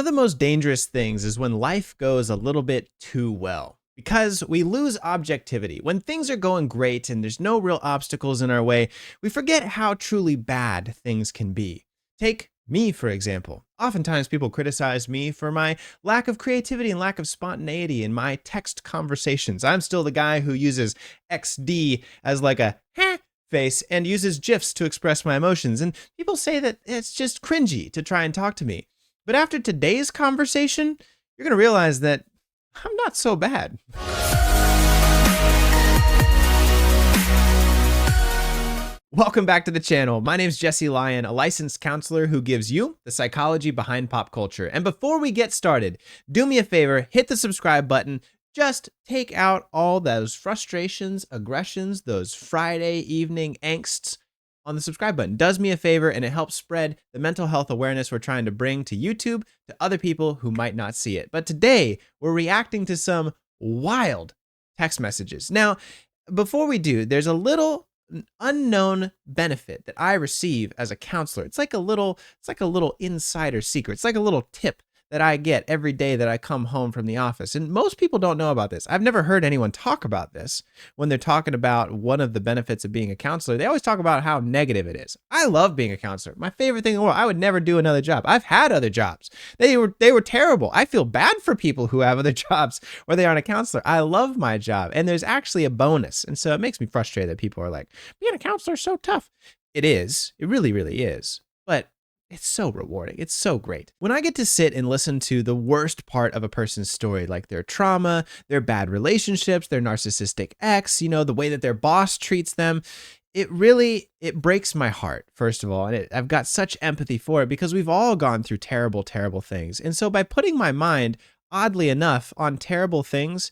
One of the most dangerous things is when life goes a little bit too well, because we lose objectivity. When things are going great and there's no real obstacles in our way, we forget how truly bad things can be. Take me, for example. Oftentimes people criticize me for my lack of creativity and lack of spontaneity in my text conversations. I'm still the guy who uses XD as like a heh face and uses GIFs to express my emotions. And people say that it's just cringy to try and talk to me. But after today's conversation, you're going to realize that I'm not so bad. Welcome back to the channel. My name is Jesse Lyon, a licensed counselor who gives you the psychology behind pop culture. And before we get started, do me a favor, hit the subscribe button. Just take out all those frustrations, aggressions, those Friday evening angsts on the subscribe button. Does me a favor, and it helps spread the mental health awareness we're trying to bring to YouTube to other people who might not see it. But today, we're reacting to some wild text messages. Now, before we do, there's a little unknown benefit that I receive as a counselor. It's like a little insider secret. It's like a little tip that I get every day that I come home from the office. And most people don't know about this. I've never heard anyone talk about this when they're talking about one of the benefits of being a counselor. They always talk about how negative it is. I love being a counselor. My favorite thing in the world. I would never do another job. I've had other jobs. They were terrible. I feel bad for people who have other jobs where they aren't a counselor. I love my job. And there's actually a bonus. And so it makes me frustrated that people are like, being a counselor is so tough. It is. It really, really is. But it's so rewarding. It's so great. When I get to sit and listen to the worst part of a person's story, like their trauma, their bad relationships, their narcissistic ex, the way that their boss treats them, it breaks my heart, first of all. And I've got such empathy for it because we've all gone through terrible, terrible things. And so by putting my mind, oddly enough, on terrible things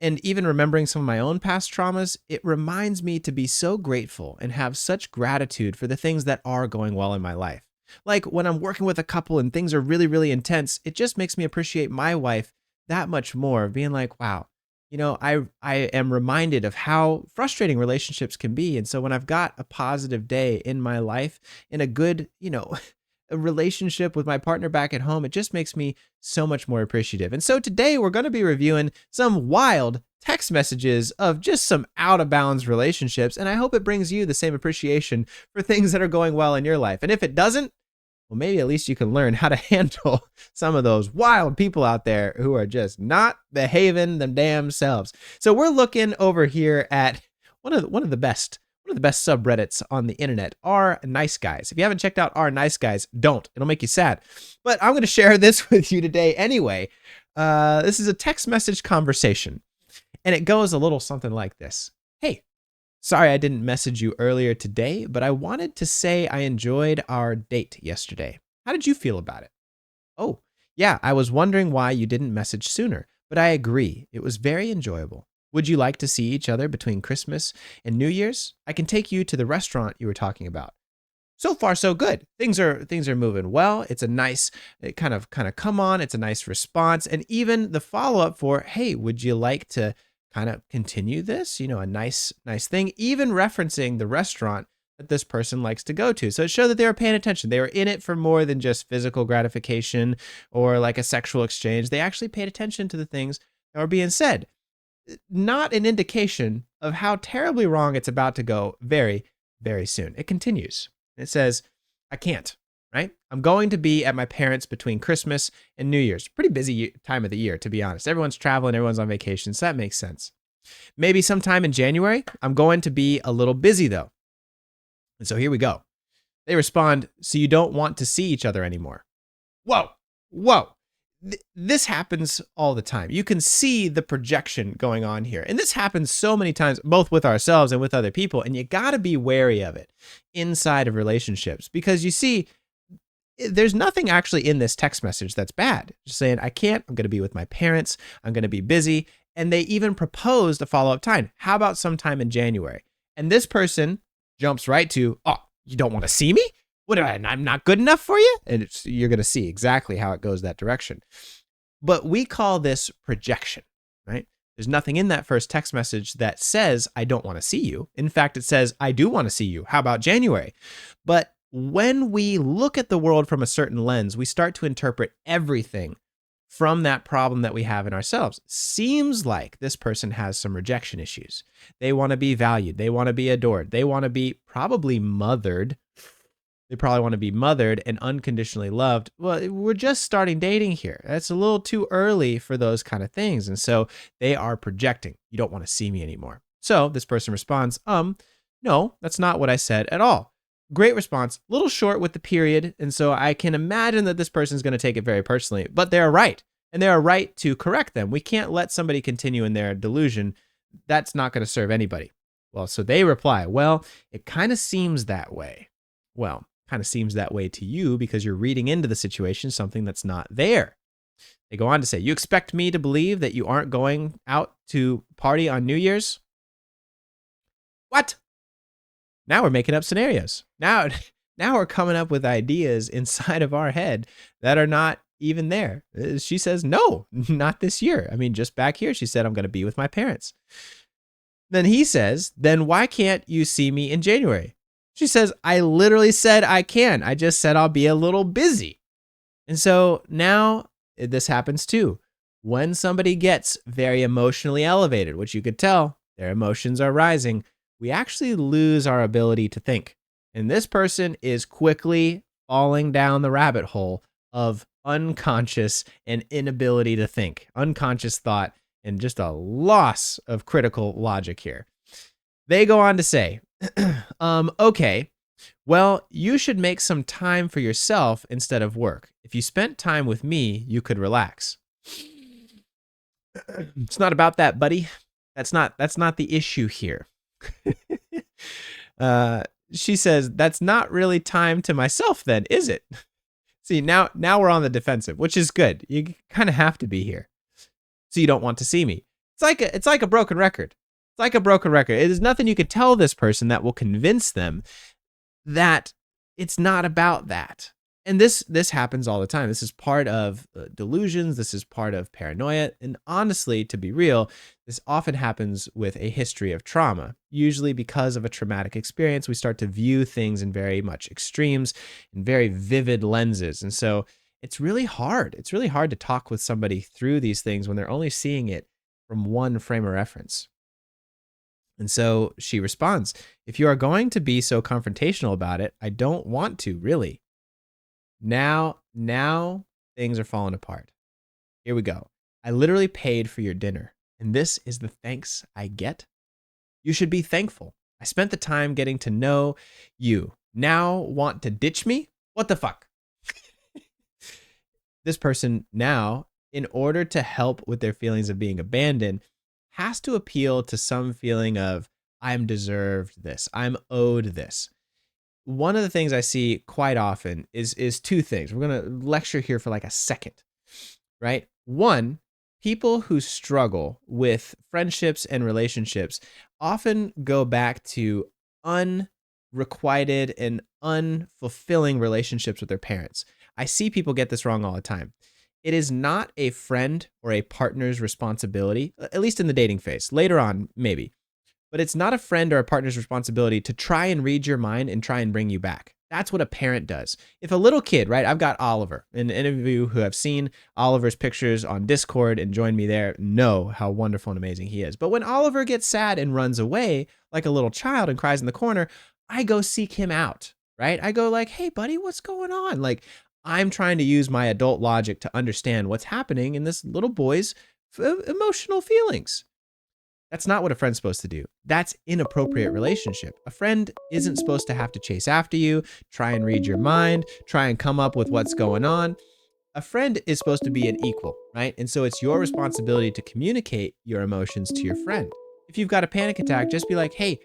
and even remembering some of my own past traumas, it reminds me to be so grateful and have such gratitude for the things that are going well in my life. Like when I'm working with a couple and things are really, really intense, it just makes me appreciate my wife that much more, being like, wow, I am reminded of how frustrating relationships can be. And so when I've got a positive day in my life, in a good, a relationship with my partner back at home, it just makes me so much more appreciative. And so today we're going to be reviewing some wild text messages of just some out of bounds relationships. And I hope it brings you the same appreciation for things that are going well in your life. And if it doesn't, well, maybe at least you can learn how to handle some of those wild people out there who are just not behaving them damn selves. So we're looking over here at one of the best subreddits on the internet, R Nice Guys. If you haven't checked out R Nice Guys, don't. It'll make you sad. But I'm going to share this with you today anyway. This is a text message conversation, and it goes a little something like this. Hey, sorry I didn't message you earlier today, but I wanted to say I enjoyed our date yesterday. How did you feel about it? Oh, yeah, I was wondering why you didn't message sooner, but I agree. It was very enjoyable. Would you like to see each other between Christmas and New Year's? I can take you to the restaurant you were talking about. So far, so good. Things are moving well. It's a nice kind of come on. It's a nice response. And even the follow-up for, hey, would you like to kind of continue this? A nice thing, even referencing the restaurant that this person likes to go to. So it showed that they were paying attention. They were in it for more than just physical gratification or like a sexual exchange. They actually paid attention to the things that were being said. Not an indication of how terribly wrong it's about to go very, very soon. It continues. It says, I can't, right? I'm going to be at my parents' between Christmas and New Year's. Pretty busy time of the year, to be honest. Everyone's traveling, everyone's on vacation, so that makes sense. Maybe sometime in January. I'm going to be a little busy though. And so here we go. They respond, so you don't want to see each other anymore. Whoa. This happens all the time. You can see the projection going on here. And this happens so many times, both with ourselves and with other people. And you got to be wary of it inside of relationships because you see, there's nothing actually in this text message that's bad. Just saying, I can't, I'm going to be with my parents. I'm going to be busy. And they even proposed a follow-up time. How about sometime in January? And this person jumps right to, oh, you don't want to see me? What, I'm not good enough for you? And you're going to see exactly how it goes that direction. But we call this projection, right? There's nothing in that first text message that says, I don't want to see you. In fact, it says, I do want to see you. How about January? But when we look at the world from a certain lens, we start to interpret everything from that problem that we have in ourselves. Seems like this person has some rejection issues. They want to be valued. They want to be adored. They want to be probably mothered. They probably want to be mothered and unconditionally loved. Well, we're just starting dating here. That's a little too early for those kind of things. And so they are projecting. You don't want to see me anymore. So this person responds, no, that's not what I said at all. Great response, little short with the period. And so I can imagine that this person is going to take it very personally, but they're right. And they are right to correct them. We can't let somebody continue in their delusion. That's not going to serve anybody. Well, so they reply, well, it kind of seems that way. Well, kind of seems that way to you because you're reading into the situation something that's not there. They go on to say, you expect me to believe that you aren't going out to party on New Year's? What? Now we're making up scenarios. Now we're coming up with ideas inside of our head that are not even there. She says, no, not this year. I mean, just back here, she said, I'm going to be with my parents. Then he says, then why can't you see me in January? She says, I literally said I can. I just said I'll be a little busy. And so now this happens too. When somebody gets very emotionally elevated, which you could tell their emotions are rising, we actually lose our ability to think. And this person is quickly falling down the rabbit hole of unconscious and inability to think, unconscious thought, and just a loss of critical logic here. They go on to say, okay, well, you should make some time for yourself instead of work. If you spent time with me, you could relax. It's not about that, buddy. That's not the issue here. She says, that's not really time to myself then, is it? See, now we're on the defensive, which is good. You kind of have to be here. So you don't want to see me. It's like a broken record. It's like a broken record. There's nothing you could tell this person that will convince them that it's not about that. And this happens all the time. This is part of delusions. This is part of paranoia. And honestly, to be real, this often happens with a history of trauma. Usually because of a traumatic experience, we start to view things in very much extremes and very vivid lenses. And so it's really hard. It's really hard to talk with somebody through these things when they're only seeing it from one frame of reference. And so she responds, if you are going to be so confrontational about it, I don't want to, really. Now things are falling apart. Here we go. I literally paid for your dinner, and this is the thanks I get? You should be thankful. I spent the time getting to know you. Now want to ditch me? What the fuck? This person now, in order to help with their feelings of being abandoned, has to appeal to some feeling of, I'm deserved this. I'm owed this. One of the things I see quite often is two things. We're going to lecture here for like a second, right? One, people who struggle with friendships and relationships often go back to unrequited and unfulfilling relationships with their parents. I see people get this wrong all the time. It is not a friend or a partner's responsibility, at least in the dating phase. Later on, maybe. But it's not a friend or a partner's responsibility to try and read your mind and try and bring you back. That's what a parent does. If a little kid, right? I've got Oliver, and any of you who have seen Oliver's pictures on Discord and joined me there know how wonderful and amazing he is. But when Oliver gets sad and runs away like a little child and cries in the corner, I go seek him out, right? I go like, hey, buddy, what's going on? Like, I'm trying to use my adult logic to understand what's happening in this little boy's emotional feelings. That's not what a friend's supposed to do. That's inappropriate relationship. A friend isn't supposed to have to chase after you, try and read your mind, try and come up with what's going on. A friend is supposed to be an equal, right? And so it's your responsibility to communicate your emotions to your friend. If you've got a panic attack, just be like, hey,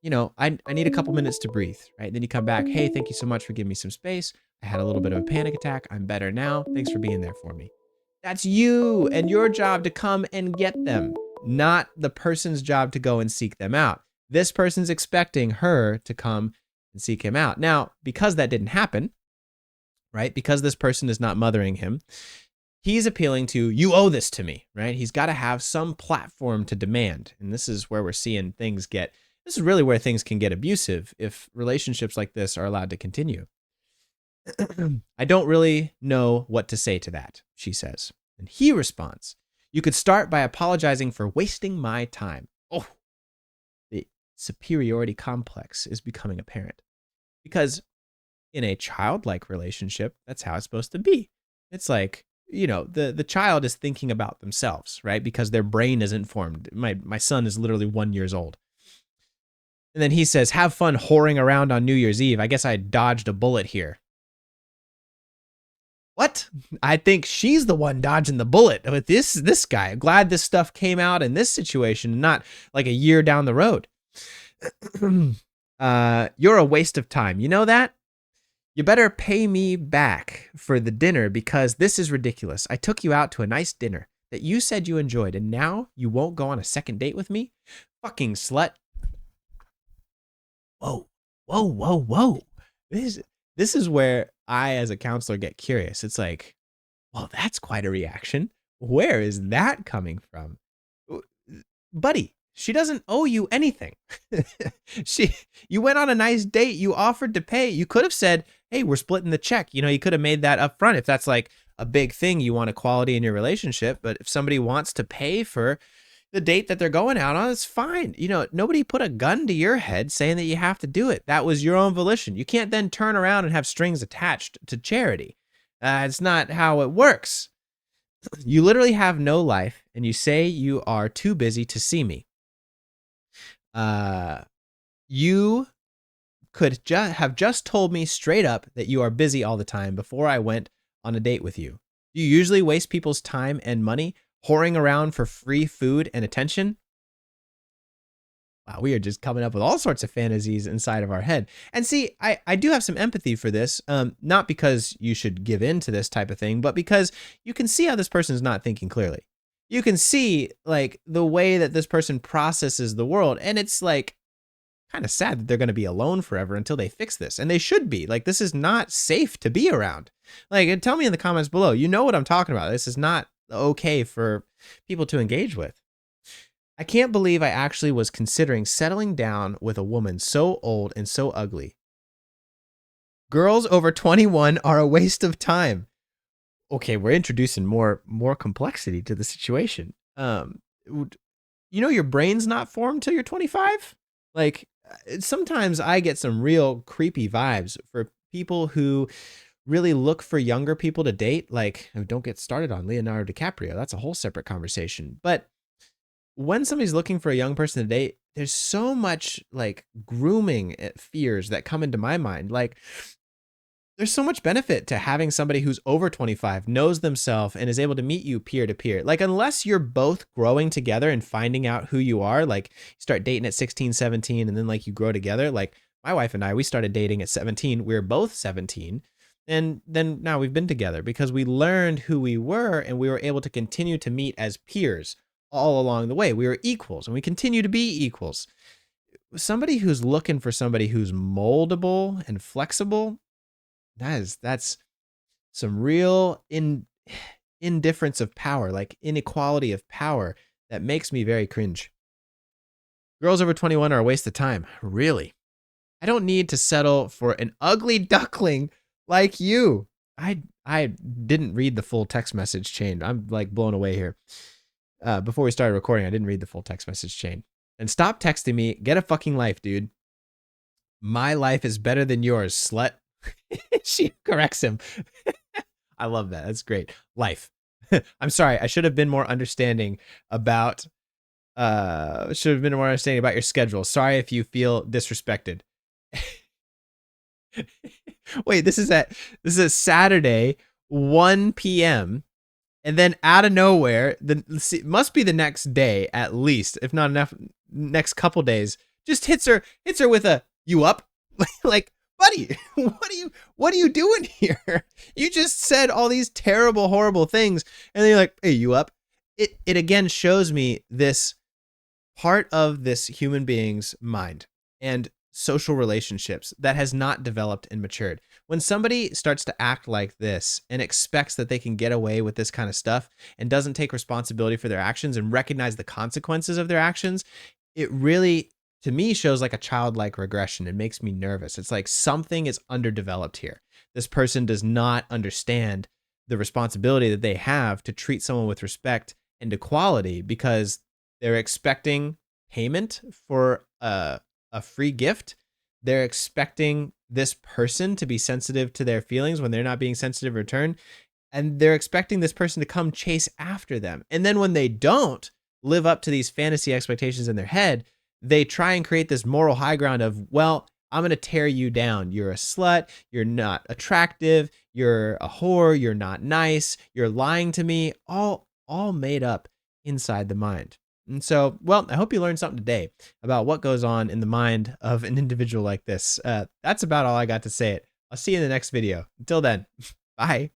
I need a couple minutes to breathe, right? Then you come back, hey, thank you so much for giving me some space. I had a little bit of a panic attack. I'm better now. Thanks for being there for me. That's you and your job to come and get them, not the person's job to go and seek them out. This person's expecting her to come and seek him out. Now, because that didn't happen, right? Because this person is not mothering him, he's appealing to, you owe this to me, right? He's got to have some platform to demand. And this is where we're seeing things get This is really where things can get abusive if relationships like this are allowed to continue. I don't really know what to say to that, she says. And he responds, you could start by apologizing for wasting my time. Oh, the superiority complex is becoming apparent. Because in a childlike relationship, that's how it's supposed to be. It's like, the child is thinking about themselves, right? Because their brain isn't formed. My son is literally 1 year old. And then he says, have fun whoring around on New Year's Eve. I guess I dodged a bullet here. What? I think she's the one dodging the bullet with this guy. I'm glad this stuff came out in this situation, not like a year down the road. You're a waste of time. You know that? You better pay me back for the dinner because this is ridiculous. I took you out to a nice dinner that you said you enjoyed, and now you won't go on a second date with me? Fucking slut. Whoa, whoa, whoa, whoa. This is where I, as a counselor, get curious. It's like, well, that's quite a reaction. Where is that coming from? Buddy, she doesn't owe you anything. You went on a nice date. You offered to pay. You could have said, hey, we're splitting the check. You could have made that up front if that's like a big thing. You want equality in your relationship. But if somebody wants to pay for the date that they're going out on, it's fine. Nobody put a gun to your head saying that you have to do it. That was your own volition. You can't then turn around and have strings attached to charity. It's not how it works. You literally have no life, and you say you are too busy to see me. You could have just told me straight up that you are busy all the time before I went on a date with you. Do you usually waste people's time and money whoring around for free food and attention? Wow, we are just coming up with all sorts of fantasies inside of our head. And see, I do have some empathy for this, not because you should give in to this type of thing, but because you can see how this person is not thinking clearly. You can see like the way that this person processes the world. And it's like kind of sad that they're going to be alone forever until they fix this. And they should be. Like, this is not safe to be around. Like, tell me in the comments below. You know what I'm talking about. This is not okay for people to engage with. I can't believe I actually was considering settling down with a woman so old and so ugly. Girls over 21 are a waste of time. Okay, we're introducing more complexity to the situation. Your brain's not formed till you're 25. Like, sometimes I get some real creepy vibes for people who really look for younger people to date. Like, don't get started on Leonardo DiCaprio. That's a whole separate conversation. But when somebody's looking for a young person to date, there's so much like grooming fears that come into my mind. Like, there's so much benefit to having somebody who's over 25, knows themselves, and is able to meet you peer to peer. Like, unless you're both growing together and finding out who you are, like you start dating at 16, 17, and then like you grow together. Like my wife and I, we started dating at 17. We were both 17. And then now we've been together because we learned who we were and we were able to continue to meet as peers all along the way. We were equals and we continue to be equals. Somebody who's looking for somebody who's moldable and flexible, that's some real indifference of power, like inequality of power that makes me very cringe. Girls over 21 are a waste of time. Really? I don't need to settle for an ugly duckling like you. I didn't read the full text message chain. I'm like blown away here. Before we started recording, I didn't read the full text message chain. And stop texting me. Get a fucking life, dude. My life is better than yours, slut. She corrects him. I love that. That's great. Life. I'm sorry. I should have been more understanding about your schedule. Sorry if you feel disrespected. Wait, this is Saturday, 1 p.m. And then out of nowhere, it must be the next day at least, if not enough, next couple days, just hits her with a, you up? Like, buddy, what are you doing here? You just said all these terrible, horrible things. And then you're like, hey, you up? It again shows me this part of this human being's mind and social relationships that has not developed and matured. When somebody starts to act like this and expects that they can get away with this kind of stuff and doesn't take responsibility for their actions and recognize the consequences of their actions, it really to me shows like a childlike regression. It makes me nervous. It's like something is underdeveloped here. This person does not understand the responsibility that they have to treat someone with respect and equality, because they're expecting payment for a free gift. They're expecting this person to be sensitive to their feelings when they're not being sensitive in return. And they're expecting this person to come chase after them. And then when they don't live up to these fantasy expectations in their head, they try and create this moral high ground of, well, I'm going to tear you down. You're a slut. You're not attractive. You're a whore. You're not nice. You're lying to me. All made up inside the mind. And so, well, I hope you learned something today about what goes on in the mind of an individual like this. That's about all I got to say. I'll see you in the next video. Until then, bye.